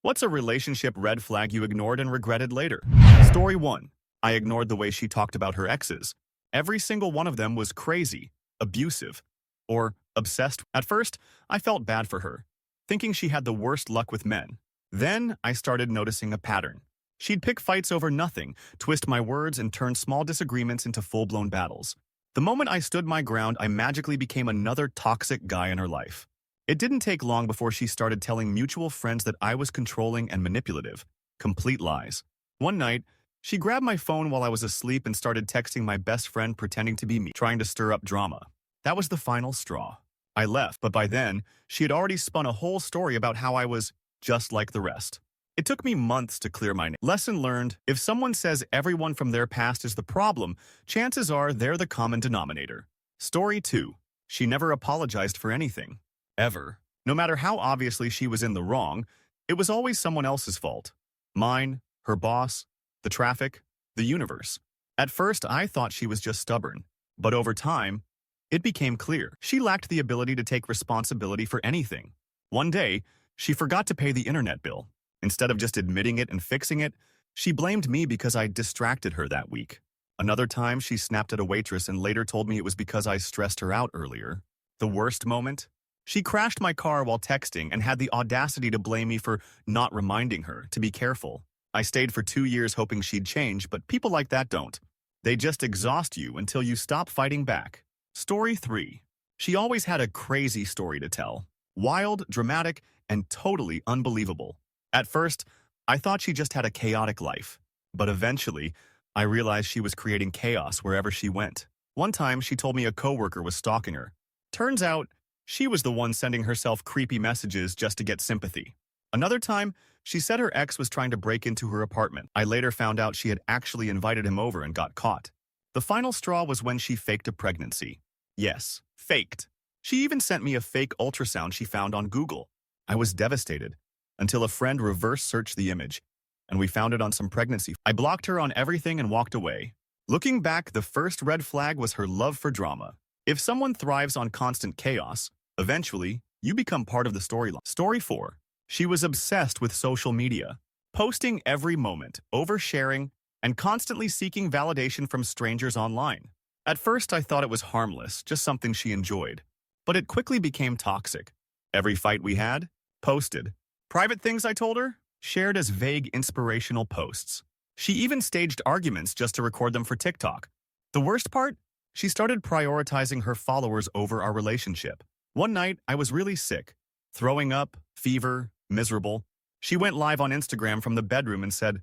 What's a relationship red flag you ignored and regretted later? Story 1. I ignored the way she talked about her exes. Every single one of them was crazy, abusive, or obsessed. At first, I felt bad for her, thinking she had the worst luck with men. Then, I started noticing a pattern. She'd pick fights over nothing, twist my words, and turn small disagreements into full-blown battles. The moment I stood my ground, I magically became another toxic guy in her life. It didn't take long before she started telling mutual friends that I was controlling and manipulative. Complete lies. One night, she grabbed my phone while I was asleep and started texting my best friend pretending to be me, trying to stir up drama. That was the final straw. I left, but by then, she had already spun a whole story about how I was just like the rest. It took me months to clear my name. Lesson learned: if someone says everyone from their past is the problem, chances are they're the common denominator. Story 2. She never apologized for anything. Ever. No matter how obviously she was in the wrong, it was always someone else's fault. Mine, her boss, the traffic, the universe. At first, I thought she was just stubborn. But over time, it became clear she lacked the ability to take responsibility for anything. One day, she forgot to pay the internet bill. Instead of just admitting it and fixing it, she blamed me because I distracted her that week. Another time, she snapped at a waitress and later told me it was because I stressed her out earlier. The worst moment? She crashed my car while texting and had the audacity to blame me for not reminding her to be careful. I stayed for 2 years hoping she'd change, but people like that don't. They just exhaust you until you stop fighting back. Story 3. She always had a crazy story to tell. Wild, dramatic, and totally unbelievable. At first, I thought she just had a chaotic life. But eventually, I realized she was creating chaos wherever she went. One time, she told me a coworker was stalking her. Turns out, she was the one sending herself creepy messages just to get sympathy. Another time, she said her ex was trying to break into her apartment. I later found out she had actually invited him over and got caught. The final straw was when she faked a pregnancy. Yes, faked. She even sent me a fake ultrasound she found on Google. I was devastated, until a friend reverse searched the image, and we found it on some pregnancy. I blocked her on everything and walked away. Looking back, the first red flag was her love for drama. If someone thrives on constant chaos, eventually, you become part of the storyline. Story 4. She was obsessed with social media, posting every moment, oversharing, and constantly seeking validation from strangers online. At first, I thought it was harmless, just something she enjoyed. But it quickly became toxic. Every fight we had, posted. Private things I told her, shared as vague inspirational posts. She even staged arguments just to record them for TikTok. The worst part? She started prioritizing her followers over our relationship. One night, I was really sick. Throwing up, fever, miserable. She went live on Instagram from the bedroom and said,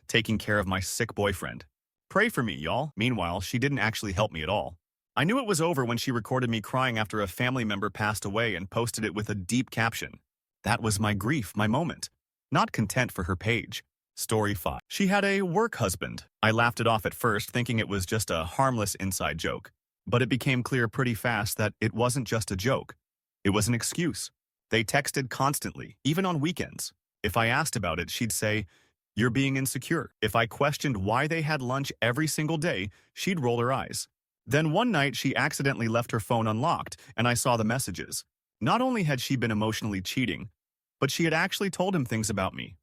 taking care of my sick boyfriend. Pray for me, y'all. Meanwhile, she didn't actually help me at all. I knew it was over when she recorded me crying after a family member passed away and posted it with a deep caption. That was my grief, my moment. Not content for her page. Story 5. She had a work husband. I laughed it off at first, thinking it was just a harmless inside joke. But it became clear pretty fast that it wasn't just a joke. It was an excuse. They texted constantly, even on weekends. If I asked about it, she'd say, "You're being insecure." If I questioned why they had lunch every single day, she'd roll her eyes. Then one night, she accidentally left her phone unlocked, and I saw the messages. Not only had she been emotionally cheating, but she had actually told him things about me,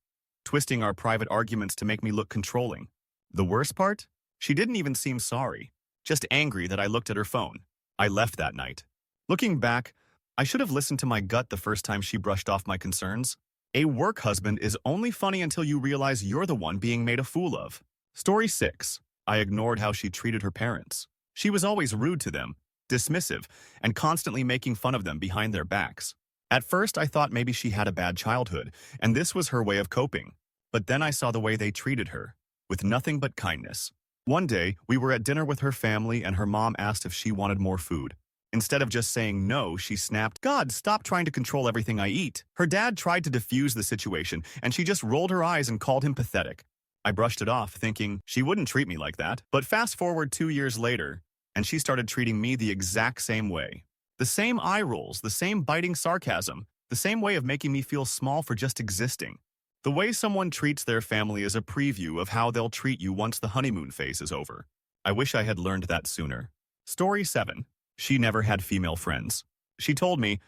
twisting our private arguments to make me look controlling. The worst part? She didn't even seem sorry, just angry that I looked at her phone. I left that night. Looking back, I should have listened to my gut the first time she brushed off my concerns. A work husband is only funny until you realize you're the one being made a fool of. Story 6. I ignored how she treated her parents. She was always rude to them, dismissive, and constantly making fun of them behind their backs. At first, I thought maybe she had a bad childhood, and this was her way of coping. But then I saw the way they treated her, with nothing but kindness. One day, we were at dinner with her family, and her mom asked if she wanted more food. Instead of just saying no, she snapped, "God, stop trying to control everything I eat." Her dad tried to defuse the situation, and she just rolled her eyes and called him pathetic. I brushed it off, thinking she wouldn't treat me like that. But fast forward 2 years later, and she started treating me the exact same way. The same eye rolls, the same biting sarcasm, the same way of making me feel small for just existing. The way someone treats their family is a preview of how they'll treat you once the honeymoon phase is over. I wish I had learned that sooner. Story 7. She never had female friends. She told me,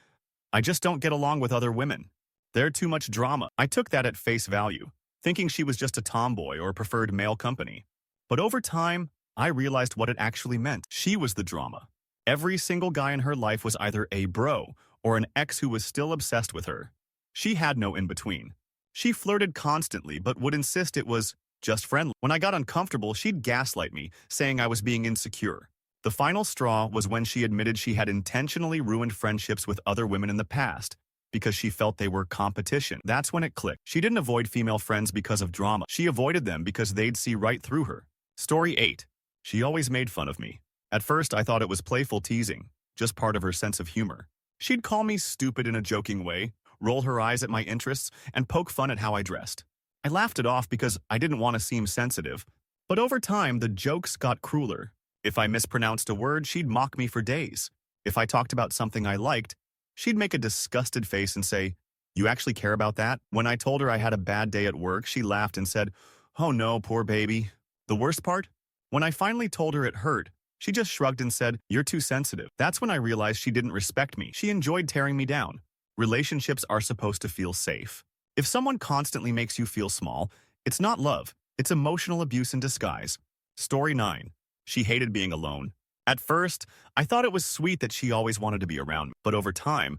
"I just don't get along with other women. They're too much drama. I took that at face value, thinking she was just a tomboy or preferred male company. But over time, I realized what it actually meant. She was the drama. Every single guy in her life was either a bro or an ex who was still obsessed with her. She had no in-between. She flirted constantly but would insist it was just friendly. When I got uncomfortable, she'd gaslight me, saying I was being insecure. The final straw was when she admitted she had intentionally ruined friendships with other women in the past because she felt they were competition. That's when it clicked. She didn't avoid female friends because of drama. She avoided them because they'd see right through her. Story 8. She always made fun of me. At first, I thought it was playful teasing, just part of her sense of humor. She'd call me stupid in a joking way, roll her eyes at my interests, and poke fun at how I dressed. I laughed it off because I didn't want to seem sensitive. But over time, the jokes got crueler. If I mispronounced a word, she'd mock me for days. If I talked about something I liked, she'd make a disgusted face and say, "You actually care about that?" When I told her I had a bad day at work, she laughed and said, "Oh no, poor baby." The worst part? When I finally told her it hurt, she just shrugged and said, "You're too sensitive." That's when I realized she didn't respect me. She enjoyed tearing me down. Relationships are supposed to feel safe. If someone constantly makes you feel small, it's not love. It's emotional abuse in disguise. Story 9. She hated being alone. At first, I thought it was sweet that she always wanted to be around me, but over time,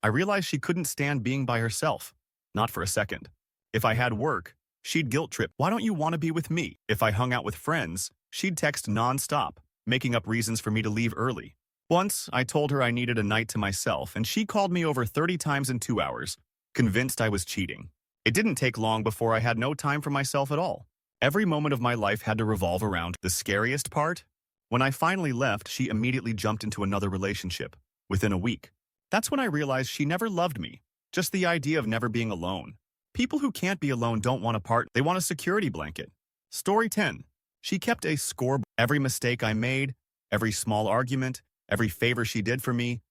I realized she couldn't stand being by herself. Not for a second. If I had work, she'd guilt trip. "Why don't you want to be with me?" If I hung out with friends, she'd text nonstop, making up reasons for me to leave early. Once, I told her I needed a night to myself, and she called me over 30 times in 2 hours, convinced I was cheating. It didn't take long before I had no time for myself at all. Every moment of my life had to revolve around the scariest part. When I finally left, she immediately jumped into another relationship, within a week. That's when I realized she never loved me, just the idea of never being alone. People who can't be alone don't want a partner, they want a security blanket. Story 10. She kept a scoreboard. Every mistake I made, every small argument, every favor she did for me,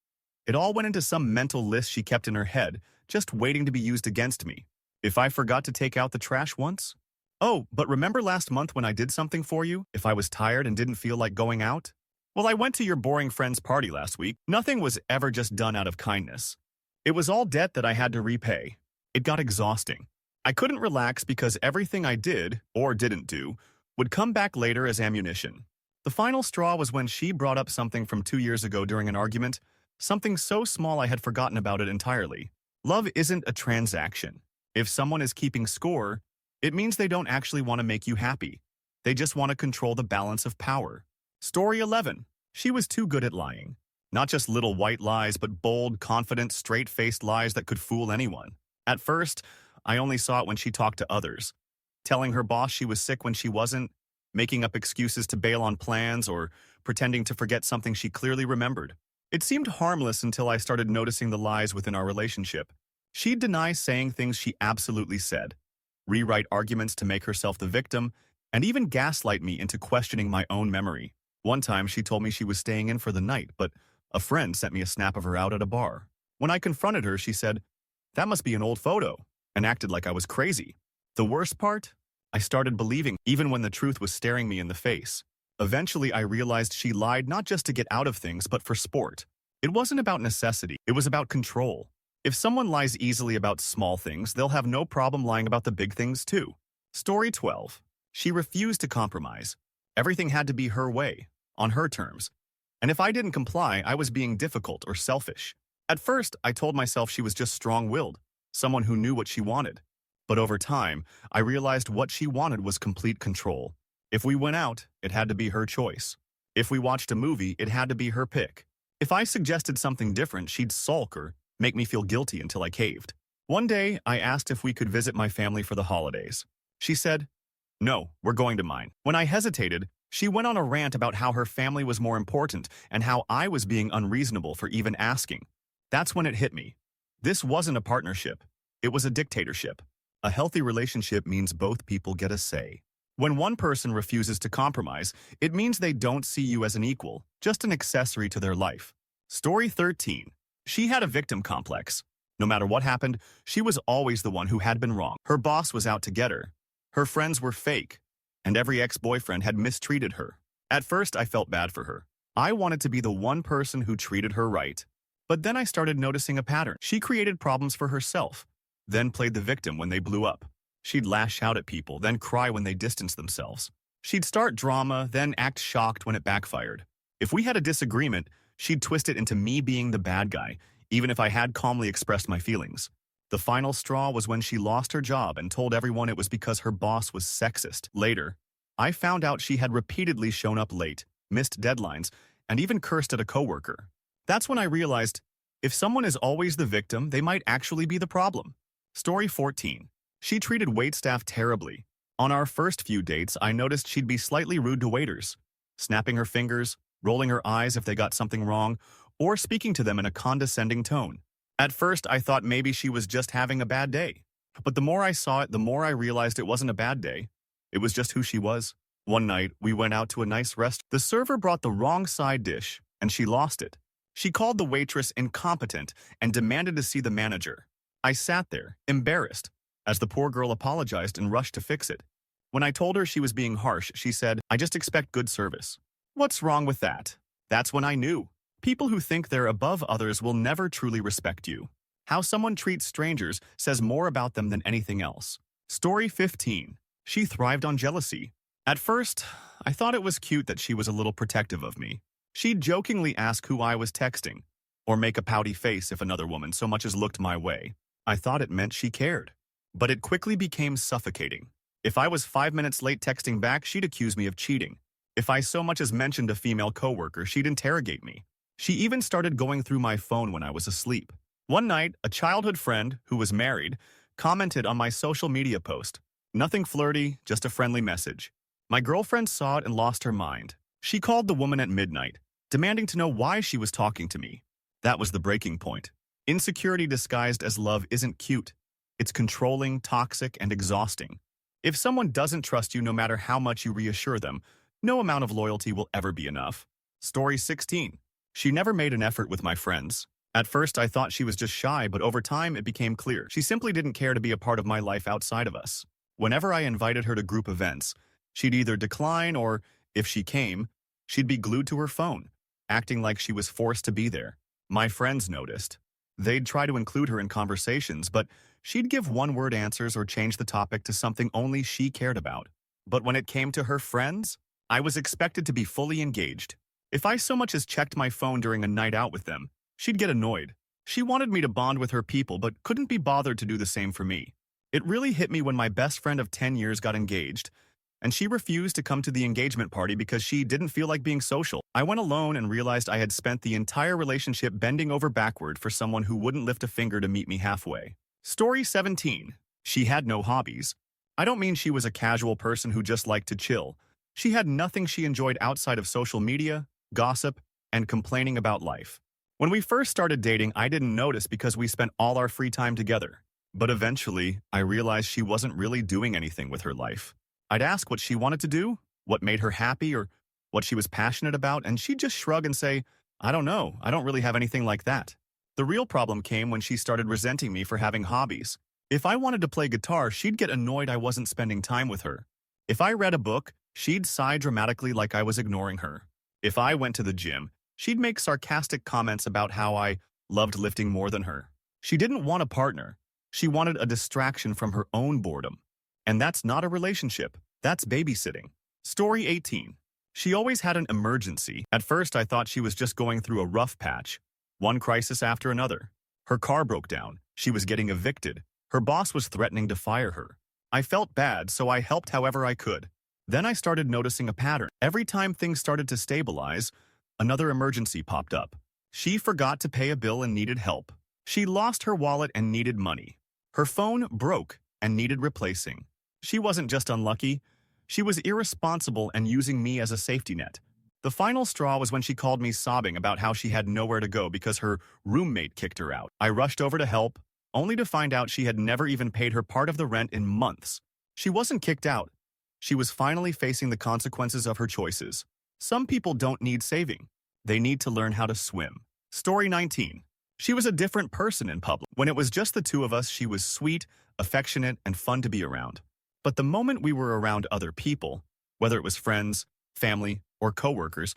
it all went into some mental list she kept in her head, just waiting to be used against me. If I forgot to take out the trash once? "Oh, but remember last month when I did something for you? If I was tired and didn't feel like going out? Well, I went to your boring friend's party last week." Nothing was ever just done out of kindness. It was all debt that I had to repay. It got exhausting. I couldn't relax because everything I did, or didn't do, would come back later as ammunition. The final straw was when she brought up something from 2 years ago during an argument, something so small I had forgotten about it entirely. Love isn't a transaction. If someone is keeping score, it means they don't actually want to make you happy. They just want to control the balance of power. Story 11. She was too good at lying. Not just little white lies, but bold, confident, straight-faced lies that could fool anyone. At first, I only saw it when she talked to others. Telling her boss she was sick when she wasn't, making up excuses to bail on plans, or pretending to forget something she clearly remembered. It seemed harmless until I started noticing the lies within our relationship. She'd deny saying things she absolutely said, rewrite arguments to make herself the victim, and even gaslight me into questioning my own memory. One time, she told me she was staying in for the night, but a friend sent me a snap of her out at a bar. When I confronted her, she said, "That must be an old photo," and acted like I was crazy. The worst part? I started believing, even when the truth was staring me in the face. Eventually, I realized she lied not just to get out of things, but for sport. It wasn't about necessity, it was about control. If someone lies easily about small things, they'll have no problem lying about the big things too. Story 12. She refused to compromise. Everything had to be her way, on her terms. And if I didn't comply, I was being difficult or selfish. At first, I told myself she was just strong-willed, someone who knew what she wanted. But over time, I realized what she wanted was complete control. If we went out, it had to be her choice. If we watched a movie, it had to be her pick. If I suggested something different, she'd sulk or make me feel guilty until I caved. One day, I asked if we could visit my family for the holidays. She said, "No, we're going to mine." When I hesitated, she went on a rant about how her family was more important and how I was being unreasonable for even asking. That's when it hit me. This wasn't a partnership. It was a dictatorship. A healthy relationship means both people get a say. When one person refuses to compromise, it means they don't see you as an equal, just an accessory to their life. Story 13. She had a victim complex. No matter what happened, she was always the one who had been wrong. Her boss was out to get her. Her friends were fake, and every ex-boyfriend had mistreated her. At first, I felt bad for her. I wanted to be the one person who treated her right. But then I started noticing a pattern. She created problems for herself. then played the victim when they blew up. She'd lash out at people, then cry when they distanced themselves. She'd start drama, then act shocked when it backfired. If we had a disagreement, she'd twist it into me being the bad guy, even if I had calmly expressed my feelings. The final straw was when she lost her job and told everyone it was because her boss was sexist. Later, I found out she had repeatedly shown up late, missed deadlines, and even cursed at a coworker. That's when I realized, if someone is always the victim, they might actually be the problem. Story 14. She treated waitstaff terribly. On our first few dates, I noticed she'd be slightly rude to waiters, snapping her fingers, rolling her eyes if they got something wrong, or speaking to them in a condescending tone. At first, I thought maybe she was just having a bad day. But the more I saw it, the more I realized it wasn't a bad day. It was just who she was. One night, we went out to a nice restaurant. The server brought the wrong side dish, and she lost it. She called the waitress incompetent and demanded to see the manager. I sat there, embarrassed, as the poor girl apologized and rushed to fix it. When I told her she was being harsh, she said, "I just expect good service." What's wrong with that? That's when I knew. People who think they're above others will never truly respect you. How someone treats strangers says more about them than anything else. Story 15. She thrived on jealousy. At first, I thought it was cute that she was a little protective of me. She'd jokingly ask who I was texting, or make a pouty face if another woman so much as looked my way. I thought it meant she cared. But it quickly became suffocating. If I was 5 minutes late texting back, she'd accuse me of cheating. If I so much as mentioned a female coworker, she'd interrogate me. She even started going through my phone when I was asleep. One night, a childhood friend, who was married, commented on my social media post. Nothing flirty, just a friendly message. My girlfriend saw it and lost her mind. She called the woman at midnight, demanding to know why she was talking to me. That was the breaking point. Insecurity disguised as love isn't cute. It's controlling, toxic, and exhausting. If someone doesn't trust you no matter how much you reassure them, no amount of loyalty will ever be enough. Story 16. She never made an effort with my friends. At first, I thought she was just shy, but over time, it became clear. She simply didn't care to be a part of my life outside of us. Whenever I invited her to group events, she'd either decline or, if she came, she'd be glued to her phone, acting like she was forced to be there. My friends noticed. They'd try to include her in conversations, but she'd give one-word answers or change the topic to something only she cared about. But when it came to her friends, I was expected to be fully engaged. If I so much as checked my phone during a night out with them, she'd get annoyed. She wanted me to bond with her people, but couldn't be bothered to do the same for me. It really hit me when my best friend of 10 years got engaged, and she refused to come to the engagement party because she didn't feel like being social. I went alone and realized I had spent the entire relationship bending over backward for someone who wouldn't lift a finger to meet me halfway. Story 17. She had no hobbies. I don't mean she was a casual person who just liked to chill. She had nothing she enjoyed outside of social media, gossip, and complaining about life. When we first started dating, I didn't notice because we spent all our free time together. But eventually, I realized she wasn't really doing anything with her life. I'd ask what she wanted to do, what made her happy, or what she was passionate about, and she'd just shrug and say, "I don't know, I don't really have anything like that." The real problem came when she started resenting me for having hobbies. If I wanted to play guitar, she'd get annoyed I wasn't spending time with her. If I read a book, she'd sigh dramatically like I was ignoring her. If I went to the gym, she'd make sarcastic comments about how I loved lifting more than her. She didn't want a partner. She wanted a distraction from her own boredom. And that's not a relationship. That's babysitting. Story 18. She always had an emergency. At first, I thought she was just going through a rough patch. One crisis after another. Her car broke down. She was getting evicted. Her boss was threatening to fire her. I felt bad, so I helped however I could. Then I started noticing a pattern. Every time things started to stabilize, another emergency popped up. She forgot to pay a bill and needed help. She lost her wallet and needed money. Her phone broke and needed replacing. She wasn't just unlucky. She was irresponsible and using me as a safety net. The final straw was when she called me sobbing about how she had nowhere to go because her roommate kicked her out. I rushed over to help, only to find out she had never even paid her part of the rent in months. She wasn't kicked out. She was finally facing the consequences of her choices. Some people don't need saving. They need to learn how to swim. Story 19. She was a different person in public. When it was just the two of us, she was sweet, affectionate, and fun to be around. But the moment we were around other people, whether it was friends, family, or coworkers,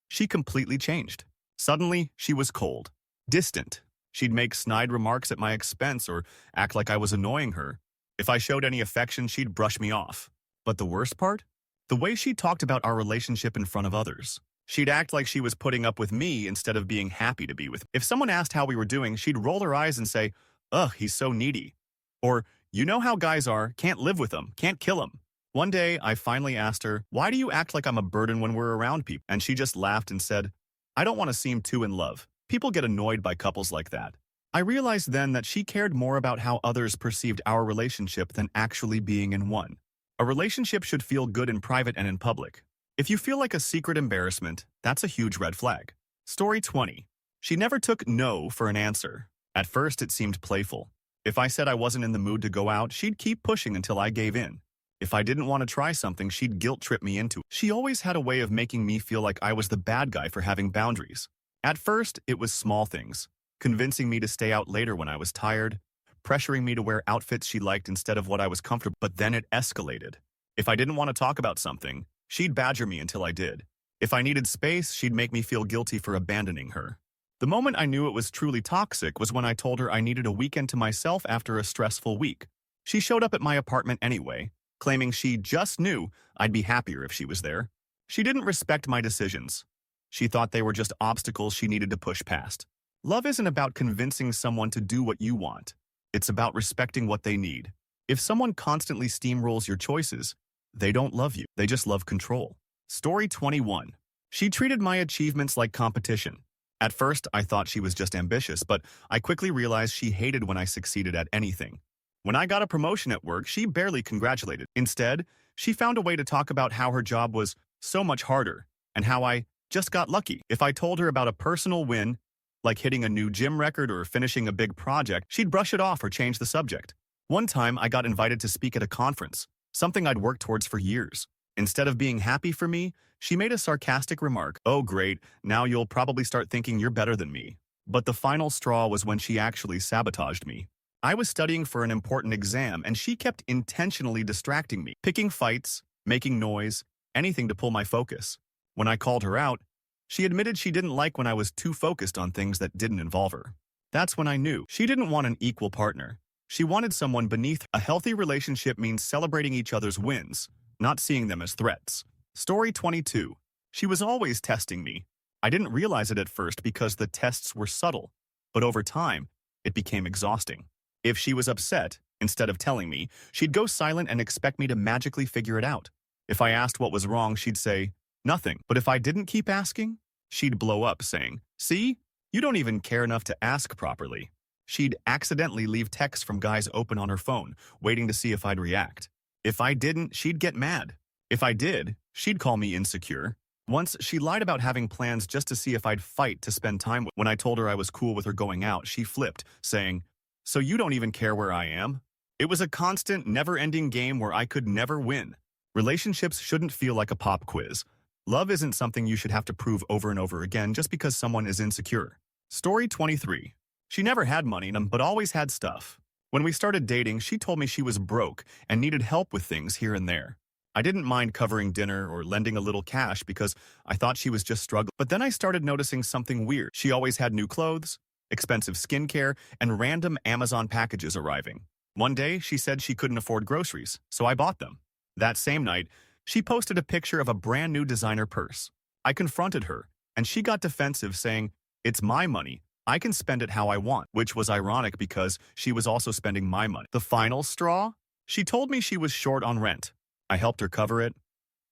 she completely changed. Suddenly, she was cold, distant, She'd make snide remarks at my expense or act like I was annoying her. If I showed any affection, she'd brush me off. But the worst part? The way she talked about our relationship in front of others. She'd act like she was putting up with me instead of being happy to be with me. If someone asked how we were doing, she'd roll her eyes and say, "Ugh, he's so needy." Or, "You know how guys are, can't live with them, can't kill them." One day, I finally asked her, "Why do you act like I'm a burden when we're around people?" And she just laughed and said, "I don't want to seem too in love. People get annoyed by couples like that." I realized then that she cared more about how others perceived our relationship than actually being in one. A relationship should feel good in private and in public. If you feel like a secret embarrassment, that's a huge red flag. Story 20. She never took no for an answer. At first, it seemed playful. If I said I wasn't in the mood to go out, she'd keep pushing until I gave in. If I didn't want to try something, she'd guilt-trip me into it. She always had a way of making me feel like I was the bad guy for having boundaries. At first, it was small things, convincing me to stay out later when I was tired, pressuring me to wear outfits she liked instead of what I was comfortable. But then it escalated. If I didn't want to talk about something, she'd badger me until I did. If I needed space, she'd make me feel guilty for abandoning her. The moment I knew it was truly toxic was when I told her I needed a weekend to myself after a stressful week. She showed up at my apartment anyway, claiming she just knew I'd be happier if she was there. She didn't respect my decisions. She thought they were just obstacles she needed to push past. Love isn't about convincing someone to do what you want. It's about respecting what they need. If someone constantly steamrolls your choices, they don't love you. They just love control. Story 21. She treated my achievements like competition. At first, I thought she was just ambitious, but I quickly realized she hated when I succeeded at anything. When I got a promotion at work, she barely congratulated. Instead, she found a way to talk about how her job was so much harder and how I just got lucky. If I told her about a personal win, like hitting a new gym record or finishing a big project, she'd brush it off or change the subject. One time, I got invited to speak at a conference, something I'd worked towards for years. Instead of being happy for me, she made a sarcastic remark, "Oh great, now you'll probably start thinking you're better than me." But the final straw was when she actually sabotaged me. I was studying for an important exam, and she kept intentionally distracting me, picking fights, making noise, anything to pull my focus. When I called her out, she admitted she didn't like when I was too focused on things that didn't involve her. That's when I knew she didn't want an equal partner. She wanted someone beneath her. A healthy relationship means celebrating each other's wins, not seeing them as threats. Story 22. She was always testing me. I didn't realize it at first because the tests were subtle, but over time, it became exhausting. If she was upset, instead of telling me, she'd go silent and expect me to magically figure it out. If I asked what was wrong, she'd say, "Nothing." But if I didn't keep asking, she'd blow up saying, "See? You don't even care enough to ask properly." She'd accidentally leave texts from guys open on her phone, waiting to see if I'd react. If I didn't, she'd get mad. If I did, she'd call me insecure. Once, she lied about having plans just to see if I'd fight to spend time with. When I told her I was cool with her going out, she flipped, saying, "So you don't even care where I am?" It was a constant, never-ending game where I could never win. Relationships shouldn't feel like a pop quiz. Love isn't something you should have to prove over and over again just because someone is insecure. Story 23. She never had money, but always had stuff. When we started dating, she told me she was broke and needed help with things here and there. I didn't mind covering dinner or lending a little cash because I thought she was just struggling. But then I started noticing something weird. She always had new clothes, expensive skincare, and random Amazon packages arriving. One day, she said she couldn't afford groceries, so I bought them. That same night, she posted a picture of a brand new designer purse. I confronted her, and she got defensive, saying, "It's my money. I can spend it how I want," which was ironic because she was also spending my money. The final straw? She told me she was short on rent. I helped her cover it,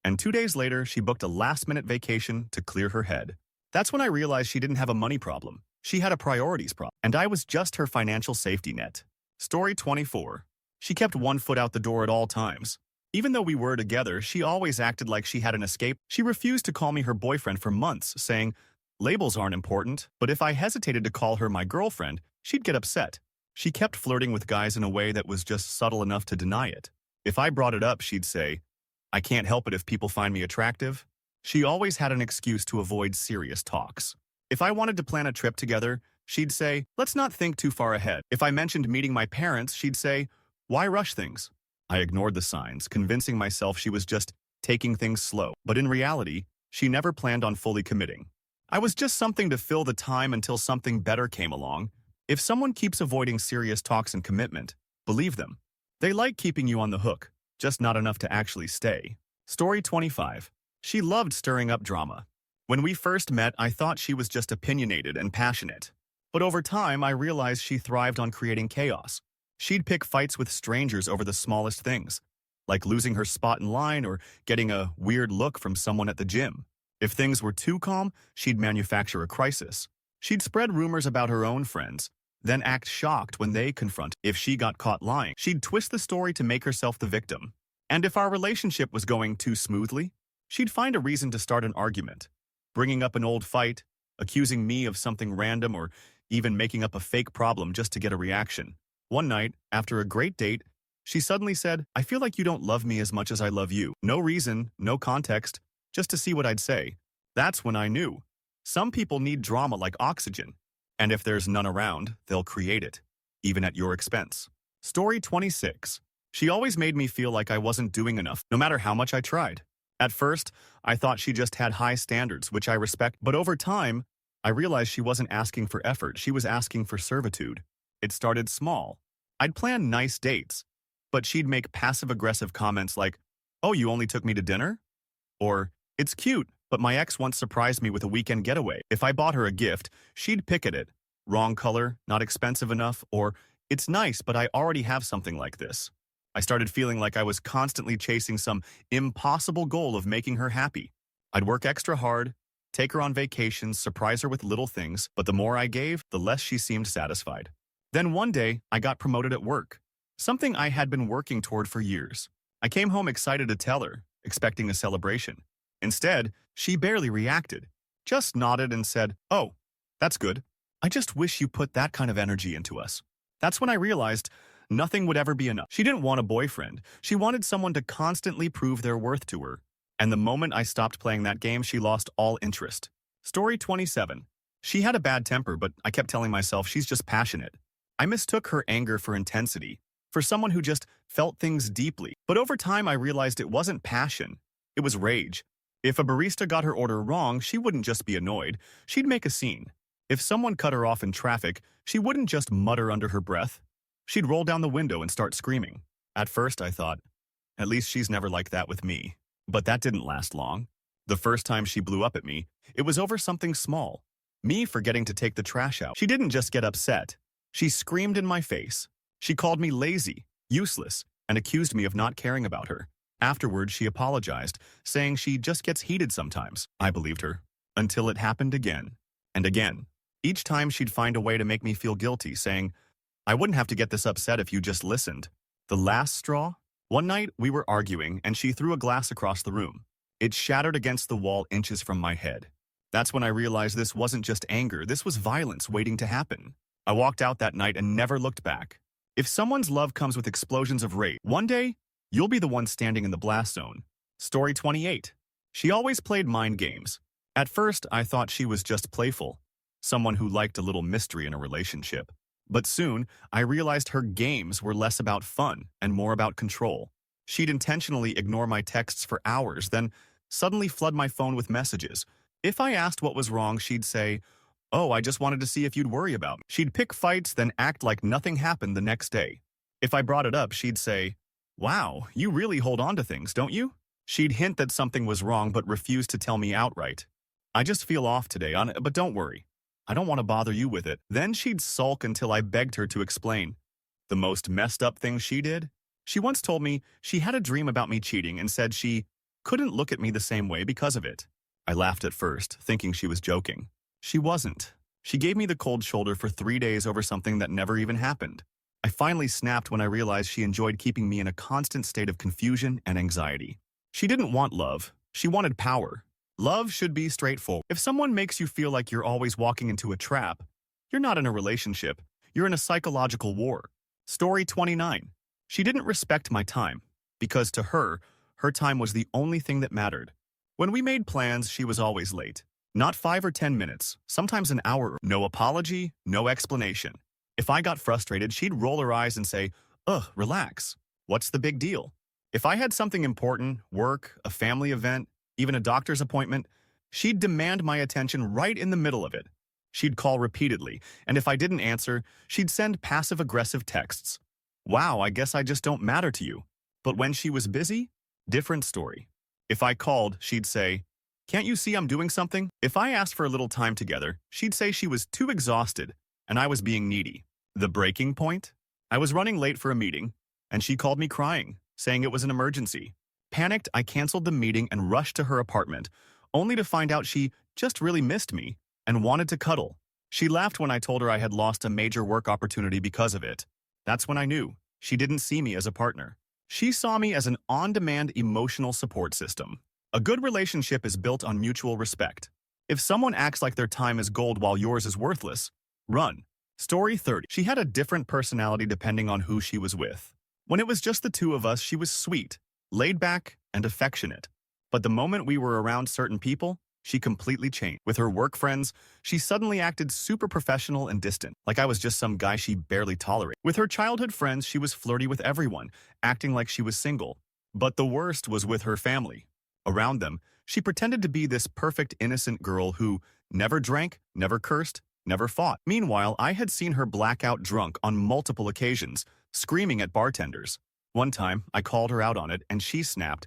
and 2 days later, she booked a last-minute vacation to clear her head. That's when I realized she didn't have a money problem. She had a priorities problem, and I was just her financial safety net. Story 24. She kept one foot out the door at all times. Even though we were together, she always acted like she had an escape. She refused to call me her boyfriend for months, saying, "Labels aren't important," but if I hesitated to call her my girlfriend, she'd get upset. She kept flirting with guys in a way that was just subtle enough to deny it. If I brought it up, she'd say, "I can't help it if people find me attractive." She always had an excuse to avoid serious talks. If I wanted to plan a trip together, she'd say, "Let's not think too far ahead." If I mentioned meeting my parents, she'd say, "Why rush things?" I ignored the signs, convincing myself she was just taking things slow. But in reality, she never planned on fully committing. I was just something to fill the time until something better came along. If someone keeps avoiding serious talks and commitment, believe them. They like keeping you on the hook, just not enough to actually stay. Story 25. She loved stirring up drama. When we first met, I thought she was just opinionated and passionate. But over time, I realized she thrived on creating chaos. She'd pick fights with strangers over the smallest things, like losing her spot in line or getting a weird look from someone at the gym. If things were too calm, she'd manufacture a crisis. She'd spread rumors about her own friends, then act shocked when they confront. If she got caught lying, she'd twist the story to make herself the victim. And if our relationship was going too smoothly, she'd find a reason to start an argument, bringing up an old fight, accusing me of something random, or even making up a fake problem just to get a reaction. One night, after a great date, she suddenly said, "I feel like you don't love me as much as I love you." No reason, no context, just to see what I'd say. That's when I knew. Some people need drama like oxygen, and if there's none around, they'll create it, even at your expense. Story 26. She always made me feel like I wasn't doing enough, no matter how much I tried. At first, I thought she just had high standards, which I respect, but over time, I realized she wasn't asking for effort, she was asking for servitude. It started small. I'd plan nice dates, but she'd make passive-aggressive comments like, "Oh, you only took me to dinner?" Or, "It's cute, but my ex once surprised me with a weekend getaway." If I bought her a gift, she'd pick at it. Wrong color, not expensive enough, or, "It's nice, but I already have something like this." I started feeling like I was constantly chasing some impossible goal of making her happy. I'd work extra hard, take her on vacations, surprise her with little things, but the more I gave, the less she seemed satisfied. Then one day, I got promoted at work, something I had been working toward for years. I came home excited to tell her, expecting a celebration. Instead, she barely reacted, just nodded and said, "Oh, that's good. I just wish you put that kind of energy into us." That's when I realized nothing would ever be enough. She didn't want a boyfriend. She wanted someone to constantly prove their worth to her. And the moment I stopped playing that game, she lost all interest. Story 27. She had a bad temper, but I kept telling myself she's just passionate. I mistook her anger for intensity, for someone who just felt things deeply. But over time, I realized it wasn't passion. It was rage. If a barista got her order wrong, she wouldn't just be annoyed. She'd make a scene. If someone cut her off in traffic, she wouldn't just mutter under her breath. She'd roll down the window and start screaming. At first, I thought, at least she's never like that with me. But that didn't last long. The first time she blew up at me, it was over something small. Me forgetting to take the trash out. She didn't just get upset. She screamed in my face. She called me lazy, useless, and accused me of not caring about her. Afterwards, she apologized, saying she just gets heated sometimes. I believed her. Until it happened again. And again. Each time she'd find a way to make me feel guilty, saying, "I wouldn't have to get this upset if you just listened." The last straw? One night, we were arguing, and she threw a glass across the room. It shattered against the wall inches from my head. That's when I realized this wasn't just anger, this was violence waiting to happen. I walked out that night and never looked back. If someone's love comes with explosions of rage, one day, you'll be the one standing in the blast zone. Story 28. She always played mind games. At first, I thought she was just playful, someone who liked a little mystery in a relationship. But soon, I realized her games were less about fun and more about control. She'd intentionally ignore my texts for hours, then suddenly flood my phone with messages. If I asked what was wrong, she'd say, "Oh, I just wanted to see if you'd worry about me." She'd pick fights, then act like nothing happened the next day. If I brought it up, she'd say, "Wow, you really hold on to things, don't you?" She'd hint that something was wrong but refuse to tell me outright. "I just feel off today, but don't worry. I don't want to bother you with it." Then she'd sulk until I begged her to explain. The most messed up thing she did? She once told me she had a dream about me cheating and said she couldn't look at me the same way because of it. I laughed at first, thinking she was joking. She wasn't. She gave me the cold shoulder for 3 days over something that never even happened. I finally snapped when I realized she enjoyed keeping me in a constant state of confusion and anxiety. She didn't want love. She wanted power. Love should be straightforward. If someone makes you feel like you're always walking into a trap, you're not in a relationship. You're in a psychological war. Story 29. She didn't respect my time, because to her, her time was the only thing that mattered. When we made plans, she was always late. Not 5 or 10 minutes, sometimes an hour. No apology, no explanation. If I got frustrated, she'd roll her eyes and say, "Ugh, relax. What's the big deal?" If I had something important, work, a family event, even a doctor's appointment, she'd demand my attention right in the middle of it. She'd call repeatedly, and if I didn't answer, she'd send passive-aggressive texts. Wow, I guess I just don't matter to you. But when she was busy, different story. If I called, she'd say, "Can't you see I'm doing something?" If I asked for a little time together, she'd say she was too exhausted and I was being needy. The breaking point? I was running late for a meeting, and she called me crying, saying it was an emergency. Panicked, I canceled the meeting and rushed to her apartment, only to find out she just really missed me and wanted to cuddle. She laughed when I told her I had lost a major work opportunity because of it. That's when I knew she didn't see me as a partner. She saw me as an on-demand emotional support system. A good relationship is built on mutual respect. If someone acts like their time is gold while yours is worthless, run. Story 30. She had a different personality depending on who she was with. When it was just the two of us, she was sweet, laid back, and affectionate. But the moment we were around certain people, she completely changed. With her work friends, she suddenly acted super professional and distant, like I was just some guy she barely tolerated. With her childhood friends, she was flirty with everyone, acting like she was single. But the worst was with her family. Around them, she pretended to be this perfect innocent girl who never drank, never cursed, never fought. Meanwhile, I had seen her blackout drunk on multiple occasions, screaming at bartenders. One time, I called her out on it, and she snapped,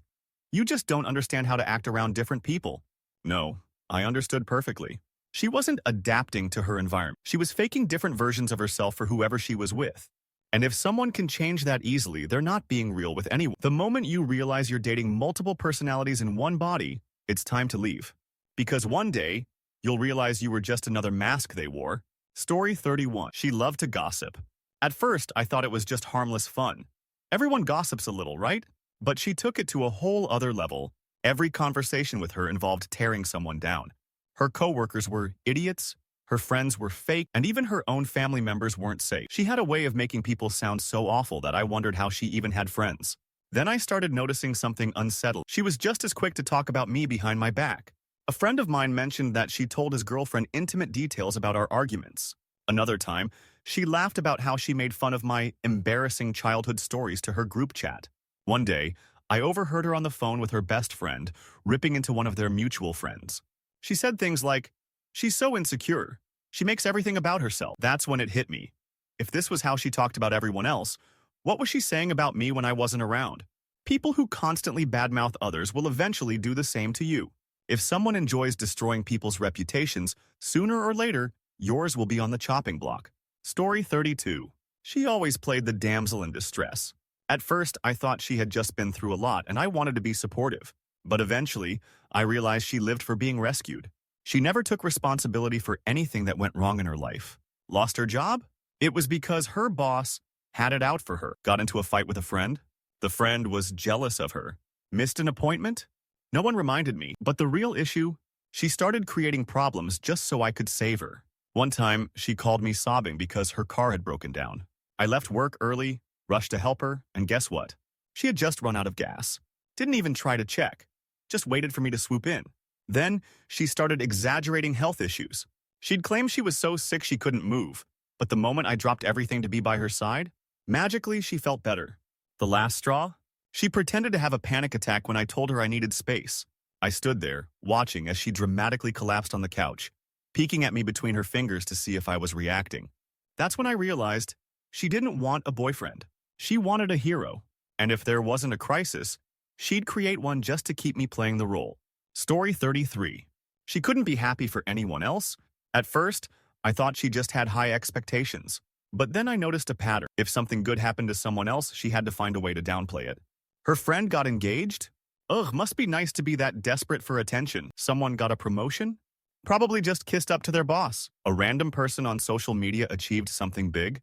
"You just don't understand how to act around different people." No, I understood perfectly. She wasn't adapting to her environment. She was faking different versions of herself for whoever she was with. And if someone can change that easily, they're not being real with anyone. The moment you realize you're dating multiple personalities in one body, it's time to leave. Because one day, you'll realize you were just another mask they wore. Story 31. She loved to gossip. At first, I thought it was just harmless fun. Everyone gossips a little, right? But she took it to a whole other level. Every conversation with her involved tearing someone down. Her coworkers were idiots, her friends were fake, and even her own family members weren't safe. She had a way of making people sound so awful that I wondered how she even had friends. Then I started noticing something unsettled. She was just as quick to talk about me behind my back. A friend of mine mentioned that she told his girlfriend intimate details about our arguments. Another time, she laughed about how she made fun of my embarrassing childhood stories to her group chat. One day, I overheard her on the phone with her best friend, ripping into one of their mutual friends. She said things like, "She's so insecure. She makes everything about herself." That's when it hit me. If this was how she talked about everyone else, what was she saying about me when I wasn't around? People who constantly badmouth others will eventually do the same to you. If someone enjoys destroying people's reputations, sooner or later, yours will be on the chopping block. Story 32. She always played the damsel in distress. At first, I thought she had just been through a lot and I wanted to be supportive. But eventually, I realized she lived for being rescued. She never took responsibility for anything that went wrong in her life. Lost her job? It was because her boss had it out for her. Got into a fight with a friend? The friend was jealous of her. Missed an appointment? No one reminded me. But the real issue? She started creating problems just so I could save her. One time, she called me sobbing because her car had broken down. I left work early, rushed to help her, and guess what? She had just run out of gas. Didn't even try to check. Just waited for me to swoop in. Then, she started exaggerating health issues. She'd claim she was so sick she couldn't move, but the moment I dropped everything to be by her side, magically she felt better. The last straw? She pretended to have a panic attack when I told her I needed space. I stood there, watching as she dramatically collapsed on the couch, peeking at me between her fingers to see if I was reacting. That's when I realized she didn't want a boyfriend. She wanted a hero. And if there wasn't a crisis, she'd create one just to keep me playing the role. Story 33. She couldn't be happy for anyone else. At first, I thought she just had high expectations. But then I noticed a pattern. If something good happened to someone else, she had to find a way to downplay it. Her friend got engaged? Ugh, must be nice to be that desperate for attention. Someone got a promotion? Probably just kissed up to their boss. A random person on social media achieved something big?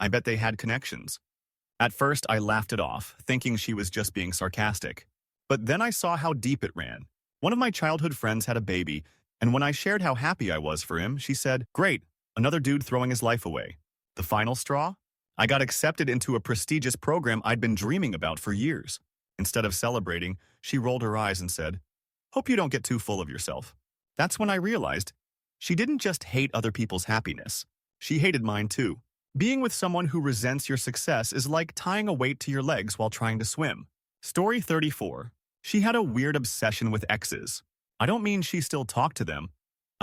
I bet they had connections. At first, I laughed it off, thinking she was just being sarcastic. But then I saw how deep it ran. One of my childhood friends had a baby, and when I shared how happy I was for him, she said, "Great, another dude throwing his life away." The final straw? I got accepted into a prestigious program I'd been dreaming about for years. Instead of celebrating, she rolled her eyes and said, "Hope you don't get too full of yourself." That's when I realized she didn't just hate other people's happiness. She hated mine too. Being with someone who resents your success is like tying a weight to your legs while trying to swim. Story 34. She had a weird obsession with exes. I don't mean she still talked to them.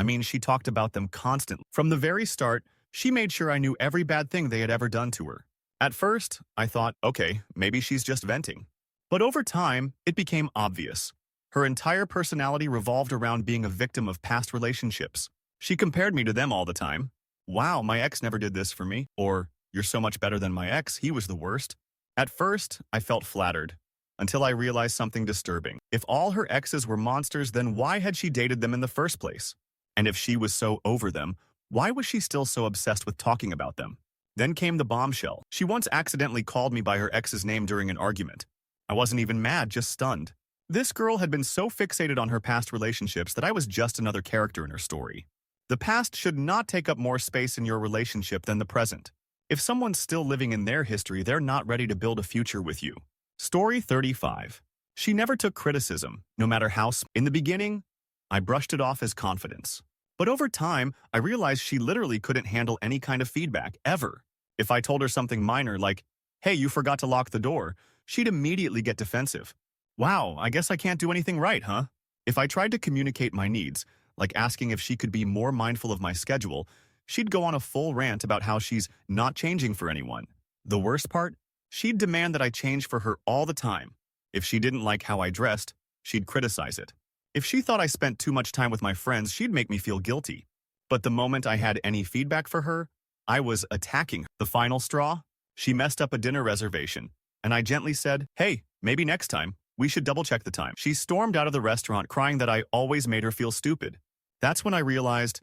I mean, she talked about them constantly. From the very start, she made sure I knew every bad thing they had ever done to her. At first, I thought, okay, maybe she's just venting. But over time, it became obvious. Her entire personality revolved around being a victim of past relationships. She compared me to them all the time. Wow, my ex never did this for me. Or, you're so much better than my ex, he was the worst. At first, I felt flattered, until I realized something disturbing. If all her exes were monsters, then why had she dated them in the first place? And if she was so over them, why was she still so obsessed with talking about them? Then came the bombshell. She once accidentally called me by her ex's name during an argument. I wasn't even mad, just stunned. This girl had been so fixated on her past relationships that I was just another character in her story. The past should not take up more space in your relationship than the present. If someone's still living in their history, they're not ready to build a future with you. Story 35. She never took criticism, no matter how in the beginning, I brushed it off as confidence. But over time, I realized she literally couldn't handle any kind of feedback, ever. If I told her something minor like, hey, you forgot to lock the door, she'd immediately get defensive. Wow, I guess I can't do anything right, huh? If I tried to communicate my needs, like asking if she could be more mindful of my schedule, she'd go on a full rant about how she's not changing for anyone. The worst part? She'd demand that I change for her all the time. If she didn't like how I dressed, she'd criticize it. If she thought I spent too much time with my friends, she'd make me feel guilty. But the moment I had any feedback for her, I was attacking her. The final straw? She messed up a dinner reservation, and I gently said, hey, maybe next time, we should double-check the time. She stormed out of the restaurant crying that I always made her feel stupid. That's when I realized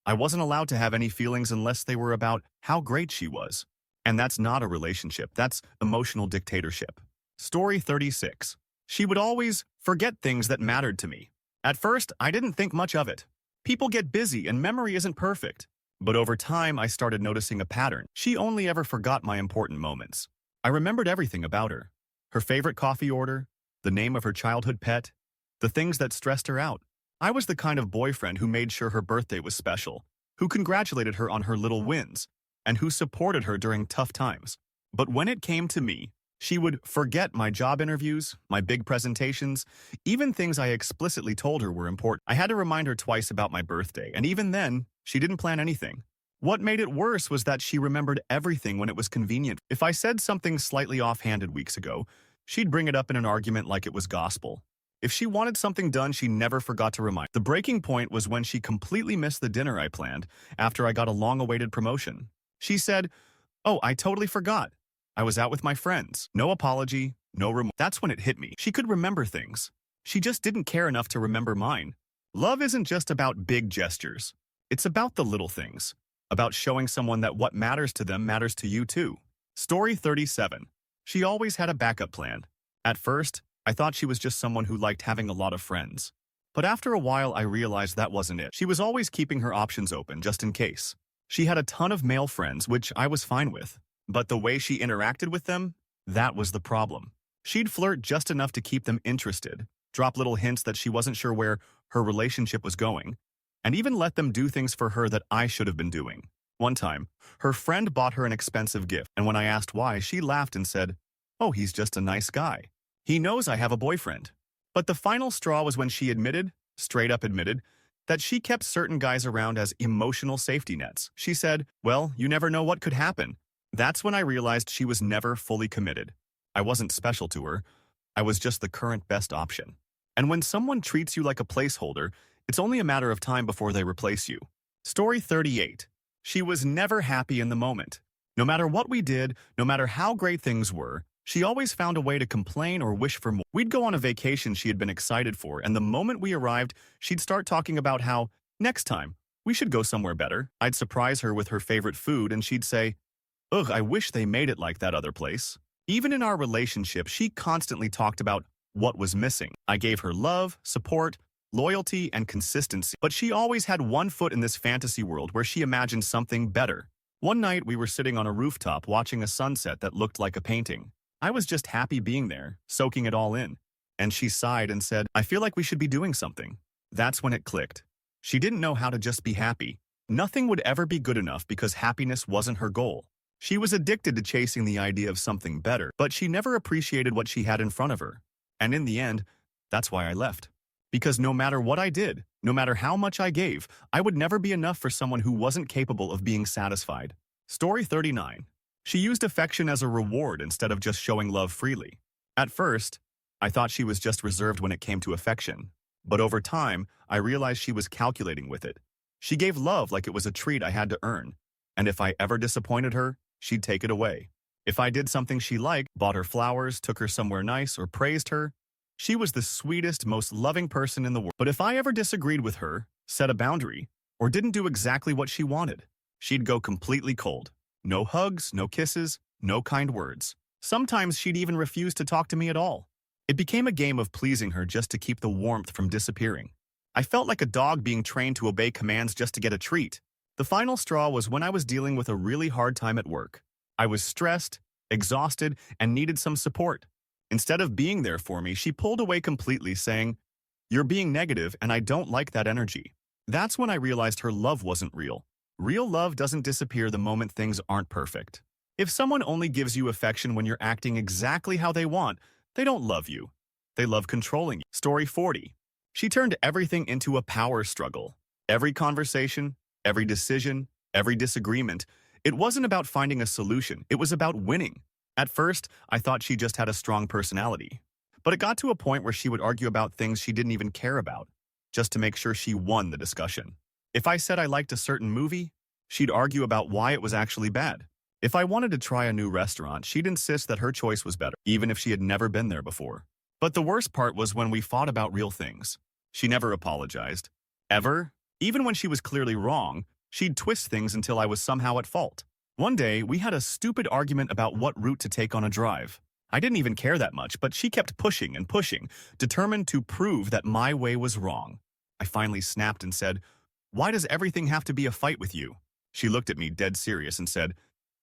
I wasn't allowed to have any feelings unless they were about how great she was. And that's not a relationship, that's emotional dictatorship. Story 36. She would always forget things that mattered to me. At first, I didn't think much of it. People get busy and memory isn't perfect. But over time, I started noticing a pattern. She only ever forgot my important moments. I remembered everything about her. Her favorite coffee order, the name of her childhood pet, the things that stressed her out. I was the kind of boyfriend who made sure her birthday was special, who congratulated her on her little wins, and who supported her during tough times. But when it came to me, she would forget my job interviews, my big presentations, even things I explicitly told her were important. I had to remind her twice about my birthday, and even then, she didn't plan anything. What made it worse was that she remembered everything when it was convenient. If I said something slightly offhanded weeks ago, she'd bring it up in an argument like it was gospel. If she wanted something done, she never forgot to remind. The breaking point was when she completely missed the dinner I planned after I got a long-awaited promotion. She said, oh, I totally forgot. I was out with my friends. No apology, no remorse. That's when it hit me. She could remember things. She just didn't care enough to remember mine. Love isn't just about big gestures. It's about the little things. About showing someone that what matters to them matters to you too. Story 37. She always had a backup plan. At first, I thought she was just someone who liked having a lot of friends. But after a while, I realized that wasn't it. She was always keeping her options open just in case. She had a ton of male friends, which I was fine with. But the way she interacted with them, that was the problem. She'd flirt just enough to keep them interested, drop little hints that she wasn't sure where her relationship was going, and even let them do things for her that I should have been doing. One time, her friend bought her an expensive gift, and when I asked why, she laughed and said, oh, he's just a nice guy. He knows I have a boyfriend. But the final straw was when she admitted, straight up admitted, that she kept certain guys around as emotional safety nets. She said, well, you never know what could happen. That's when I realized she was never fully committed. I wasn't special to her. I was just the current best option. And when someone treats you like a placeholder, it's only a matter of time before they replace you. Story 38. She was never happy in the moment. No matter what we did, no matter how great things were, she always found a way to complain or wish for more. We'd go on a vacation she had been excited for, and the moment we arrived, she'd start talking about how, next time, we should go somewhere better. I'd surprise her with her favorite food, and she'd say, ugh, I wish they made it like that other place. Even in our relationship, she constantly talked about what was missing. I gave her love, support, loyalty, and consistency. But she always had one foot in this fantasy world where she imagined something better. One night, we were sitting on a rooftop watching a sunset that looked like a painting. I was just happy being there, soaking it all in. And she sighed and said, I feel like we should be doing something. That's when it clicked. She didn't know how to just be happy. Nothing would ever be good enough because happiness wasn't her goal. She was addicted to chasing the idea of something better, but she never appreciated what she had in front of her. And in the end, that's why I left. Because no matter what I did, no matter how much I gave, I would never be enough for someone who wasn't capable of being satisfied. Story 39. She used affection as a reward instead of just showing love freely. At first, I thought she was just reserved when it came to affection. But over time, I realized she was calculating with it. She gave love like it was a treat I had to earn. And if I ever disappointed her, she'd take it away. If I did something she liked, bought her flowers, took her somewhere nice, or praised her, she was the sweetest, most loving person in the world. But if I ever disagreed with her, set a boundary, or didn't do exactly what she wanted, she'd go completely cold. No hugs, no kisses, no kind words. Sometimes she'd even refuse to talk to me at all. It became a game of pleasing her just to keep the warmth from disappearing. I felt like a dog being trained to obey commands just to get a treat. The final straw was when I was dealing with a really hard time at work. I was stressed, exhausted, and needed some support. Instead of being there for me, she pulled away completely, saying, "You're being negative, and I don't like that energy." That's when I realized her love wasn't real. Real love doesn't disappear the moment things aren't perfect. If someone only gives you affection when you're acting exactly how they want, they don't love you. They love controlling you. Story 40. She turned everything into a power struggle. Every conversation, every decision, every disagreement, it wasn't about finding a solution, it was about winning. At first, I thought she just had a strong personality. But it got to a point where she would argue about things she didn't even care about, just to make sure she won the discussion. If I said I liked a certain movie, she'd argue about why it was actually bad. If I wanted to try a new restaurant, she'd insist that her choice was better, even if she had never been there before. But the worst part was when we fought about real things. She never apologized. Ever. Even when she was clearly wrong, she'd twist things until I was somehow at fault. One day, we had a stupid argument about what route to take on a drive. I didn't even care that much, but she kept pushing and pushing, determined to prove that my way was wrong. I finally snapped and said, "Why does everything have to be a fight with you?" She looked at me dead serious and said,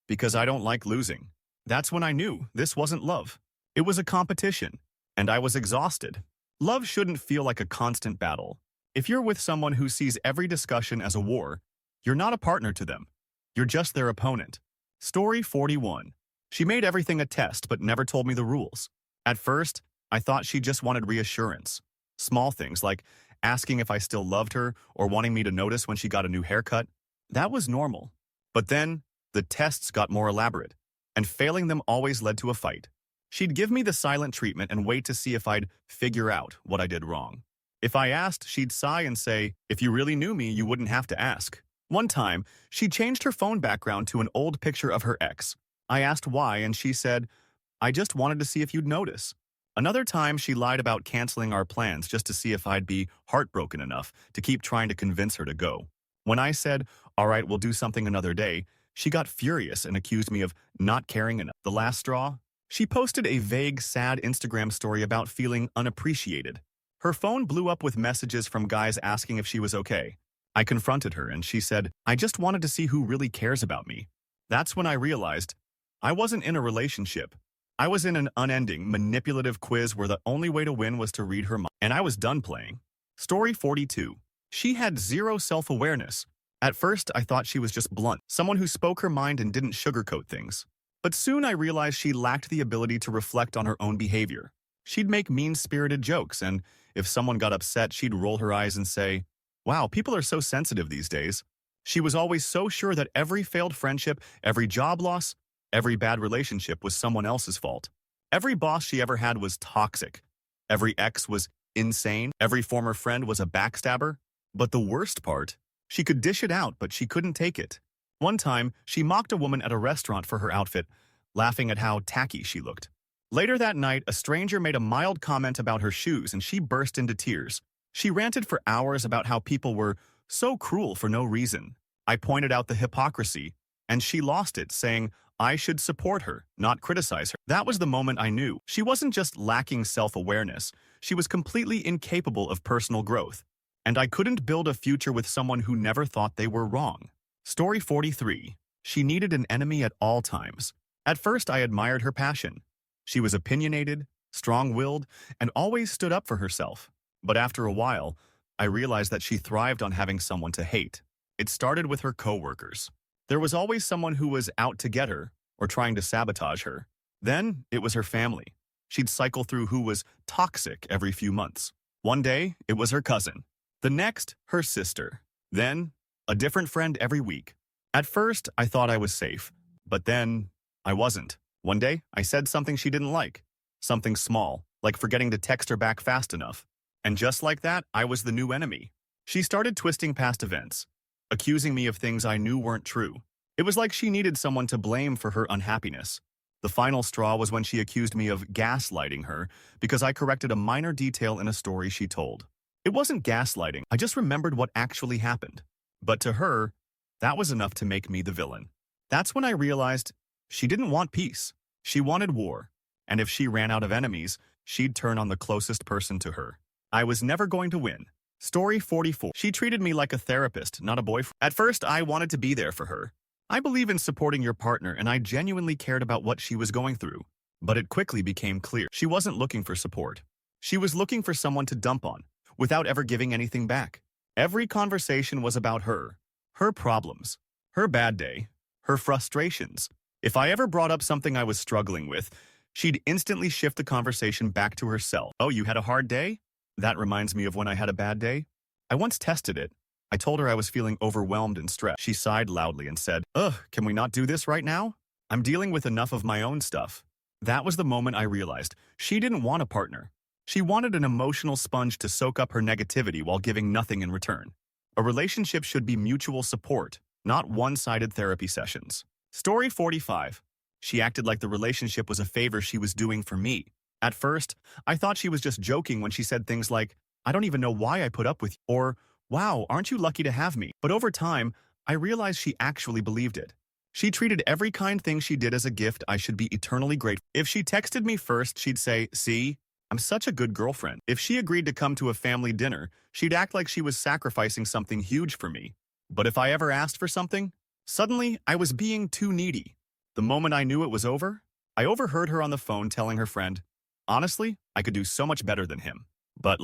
"Because I don't like losing." That's when I knew this wasn't love. It was a competition, and I was exhausted. Love shouldn't feel like a constant battle. If you're with someone who sees every discussion as a war, you're not a partner to them. You're just their opponent. Story 41. She made everything a test but never told me the rules. At first, I thought she just wanted reassurance. Small things like asking if I still loved her or wanting me to notice when she got a new haircut. That was normal. But then, the tests got more elaborate, and failing them always led to a fight. She'd give me the silent treatment and wait to see if I'd figure out what I did wrong. If I asked, she'd sigh and say, "If you really knew me, you wouldn't have to ask." One time, she changed her phone background to an old picture of her ex. I asked why, and she said, "I just wanted to see if you'd notice." Another time, she lied about canceling our plans just to see if I'd be heartbroken enough to keep trying to convince her to go. When I said, "All right, we'll do something another day," she got furious and accused me of not caring enough. The last straw? She posted a vague, sad Instagram story about feeling unappreciated. Her phone blew up with messages from guys asking if she was okay. I confronted her and she said, "I just wanted to see who really cares about me." That's when I realized I wasn't in a relationship. I was in an unending, manipulative quiz where the only way to win was to read her mind, and I was done playing. Story 42. She had zero self-awareness. At first, I thought she was just blunt, someone who spoke her mind and didn't sugarcoat things. But soon I realized she lacked the ability to reflect on her own behavior. She'd make mean-spirited jokes, and if someone got upset, she'd roll her eyes and say, "Wow, people are so sensitive these days." She was always so sure that every failed friendship, every job loss, every bad relationship was someone else's fault. Every boss she ever had was toxic. Every ex was insane. Every former friend was a backstabber. But the worst part, she could dish it out, but she couldn't take it. One time, she mocked a woman at a restaurant for her outfit, laughing at how tacky she looked. Later that night, a stranger made a mild comment about her shoes and she burst into tears. She ranted for hours about how people were so cruel for no reason. I pointed out the hypocrisy, and she lost it, saying I should support her, not criticize her. That was the moment I knew. She wasn't just lacking self-awareness, she was completely incapable of personal growth. And I couldn't build a future with someone who never thought they were wrong. Story 43. She needed an enemy at all times. At first, I admired her passion. She was opinionated, strong-willed, and always stood up for herself. But after a while, I realized that she thrived on having someone to hate. It started with her coworkers. There was always someone who was out to get her or trying to sabotage her. Then, it was her family. She'd cycle through who was toxic every few months. One day, it was her cousin. The next, her sister. Then, a different friend every week. At first, I thought I was safe, but then I wasn't. One day, I said something she didn't like. Something small, like forgetting to text her back fast enough. And just like that, I was the new enemy. She started twisting past events, accusing me of things I knew weren't true. It was like she needed someone to blame for her unhappiness. The final straw was when she accused me of gaslighting her because I corrected a minor detail in a story she told. It wasn't gaslighting, I just remembered what actually happened. But to her, that was enough to make me the villain. That's when I realized she didn't want peace. She wanted war. And if she ran out of enemies, she'd turn on the closest person to her. I was never going to win. Story 44. She treated me like a therapist, not a boyfriend. At first, I wanted to be there for her. I believe in supporting your partner, and I genuinely cared about what she was going through. But it quickly became clear she wasn't looking for support. She was looking for someone to dump on, without ever giving anything back. Every conversation was about her problems, her bad day, her frustrations. If I ever brought up something I was struggling with, she'd instantly shift the conversation back to herself. Oh, you had a hard day? That reminds me of when I had a bad day. I once tested it. I told her I was feeling overwhelmed and stressed. She sighed loudly and said, "Ugh, can we not do this right now? I'm dealing with enough of my own stuff." That was the moment I realized she didn't want a partner. She wanted an emotional sponge to soak up her negativity while giving nothing in return. A relationship should be mutual support, not one-sided therapy sessions. Story 45. She acted like the relationship was a favor she was doing for me. At first, I thought she was just joking when she said things like, "I don't even know why I put up with you," or, "Wow, aren't you lucky to have me?" But over time, I realized she actually believed it. She treated every kind thing she did as a gift I should be eternally grateful. If she texted me first, she'd say, "See, I'm such a good girlfriend." If she agreed to come to a family dinner, she'd act like she was sacrificing something huge for me. But if I ever asked for something, suddenly I was being too needy. The moment I knew it was over, I overheard her on the phone telling her friend, "Honestly, I could do so much better than him. But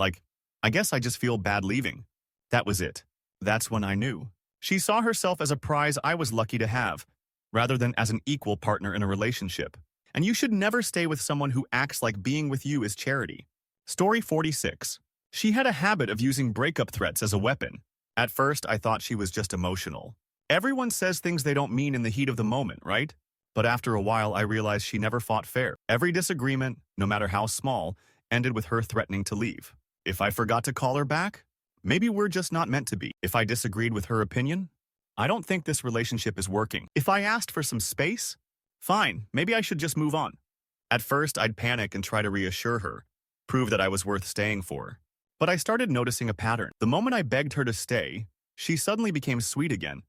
I guess I just feel bad leaving." That was it. That's when I knew. She saw herself as a prize I was lucky to have, rather than as an equal partner in a relationship. And you should never stay with someone who acts like being with you is charity. Story 46. She had a habit of using breakup threats as a weapon. At first, I thought she was just emotional. Everyone says things they don't mean in the heat of the moment, right? But after a while, I realized she never fought fair. Every disagreement, no matter how small, ended with her threatening to leave. If I forgot to call her back, maybe we're just not meant to be. If I disagreed with her opinion, I don't think this relationship is working. If I asked for some space, fine, maybe I should just move on. At first, I'd panic and try to reassure her, prove that I was worth staying for. But I started noticing a pattern. The moment I begged her to stay, she suddenly became sweet again,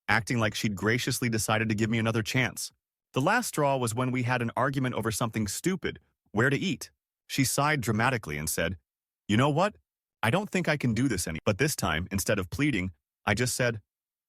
acting like she'd graciously decided to give me another chance. The last straw was when we had an argument over something stupid, where to eat. She sighed dramatically and said, "You know what? I don't think I can do this anymore." But this time, instead of pleading, I just said,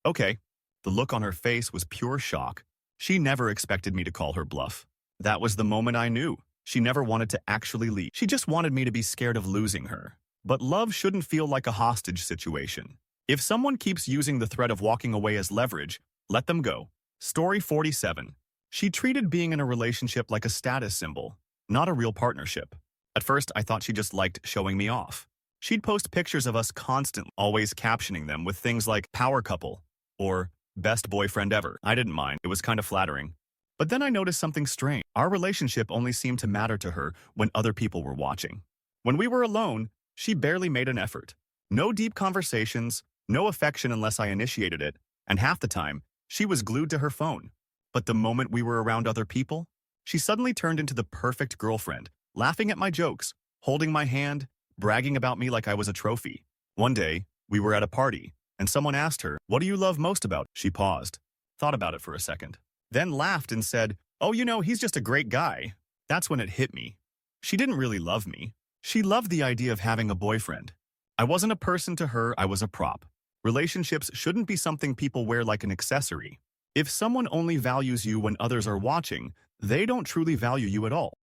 "Okay." The look on her face was pure shock. She never expected me to call her bluff. That was the moment I knew. She never wanted to actually leave. She just wanted me to be scared of losing her. But love shouldn't feel like a hostage situation. If someone keeps using the threat of walking away as leverage, let them go. Story 47. She treated being in a relationship like a status symbol, not a real partnership. At first, I thought she just liked showing me off. She'd post pictures of us constantly, always captioning them with things like "power couple" or "best boyfriend ever." I didn't mind. It was kind of flattering. But then I noticed something strange. Our relationship only seemed to matter to her when other people were watching. When we were alone, she barely made an effort. No deep conversations, no affection unless I initiated it, and half the time, she was glued to her phone. But the moment we were around other people, she suddenly turned into the perfect girlfriend, laughing at my jokes, holding my hand, bragging about me like I was a trophy. One day, we were at a party, and someone asked her, "What do you love most about?" She paused, thought about it for a second, then laughed and said, "Oh, he's just a great guy." That's when it hit me. She didn't really love me. She loved the idea of having a boyfriend. I wasn't a person to her, I was a prop. Relationships shouldn't be something people wear like an accessory. If someone only values you when others are watching, they don't truly value you at all.